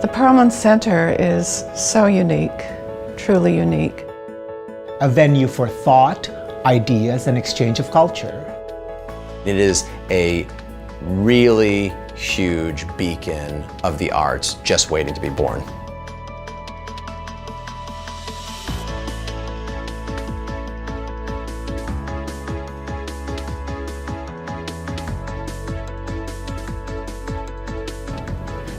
The Perelman Center is so unique, truly unique. A venue for thought, ideas, and exchange of culture. It is a really huge beacon of the arts just waiting to be born.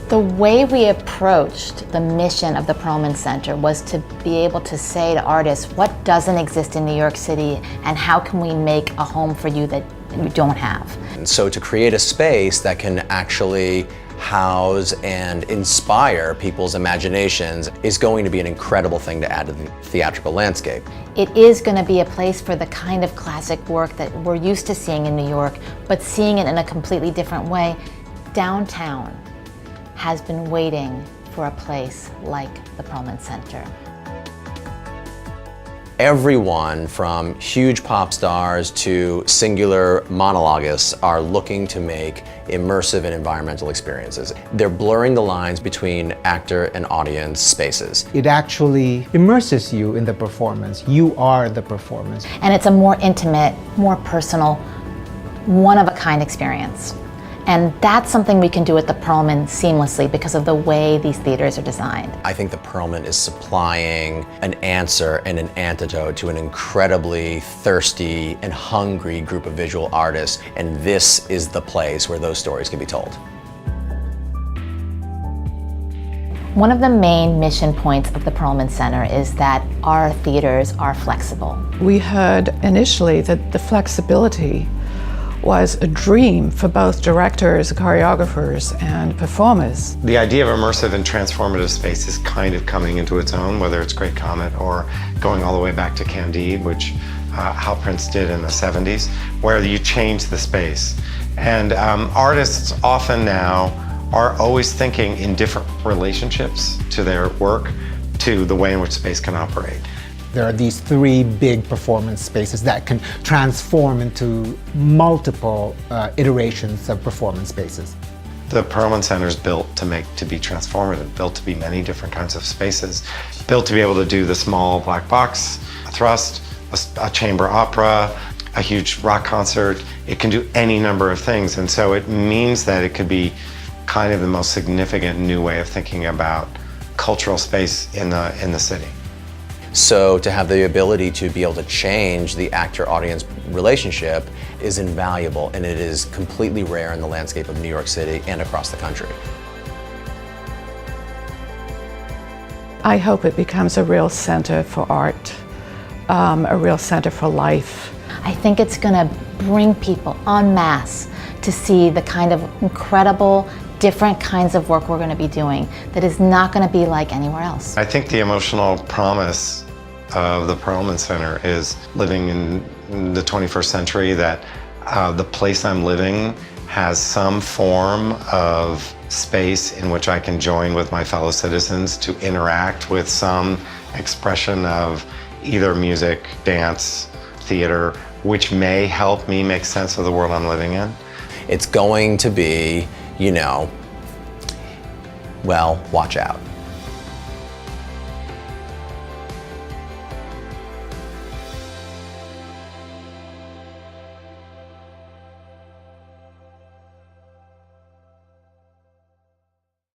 The way we approached the mission of the Perelman Center was to be able to say to artists, what doesn't exist in New York City and how can we make a home for you that you don't have? And so to create a space that can actually house and inspire people's imaginations is going to be an incredible thing to add to the theatrical landscape. It is going to be a place for the kind of classic work that we're used to seeing in New York, but seeing it in a completely different way. Downtown has been waiting for a place like the Perelman Center. Everyone from huge pop stars to singular monologists are looking to make immersive and environmental experiences. They're blurring the lines between actor and audience spaces. It actually immerses you in the performance. You are the performance. And it's a more intimate, more personal, one-of-a-kind experience. And that's something we can do at the Perelman seamlessly because of the way these theaters are designed. I think the Perelman is supplying an answer and an antidote to an incredibly thirsty and hungry group of visual artists, and this is the place where those stories can be told. One of the main mission points of the Perelman Center is that our theaters are flexible. We heard initially that the flexibility was a dream for both directors, choreographers, and performers. The idea of immersive and transformative space is kind of coming into its own, whether it's Great Comet or going all the way back to Candide, which Hal Prince did in the 70s, where you change the space. And artists often now are always thinking in different relationships to their work, to the way in which space can operate. There are these three big performance spaces that can transform into multiple iterations of performance spaces. The Perelman Center is built to be transformative, built to be many different kinds of spaces, built to be able to do the small black box, a thrust, a chamber opera, a huge rock concert. It can do any number of things, and so it means that it could be kind of the most significant new way of thinking about cultural space in the city. So to have the ability to be able to change the actor-audience relationship is invaluable, and it is completely rare in the landscape of New York City and across the country. I hope it becomes a real center for art, a real center for life. I think it's going to bring people en masse to see the kind of incredible, different kinds of work we're going to be doing that is not going to be like anywhere else. I think the emotional promise of the Perelman Center is living in the 21st century, that the place I'm living has some form of space in which I can join with my fellow citizens to interact with some expression of either music, dance, theater, which may help me make sense of the world I'm living in. It's going to be, well, watch out.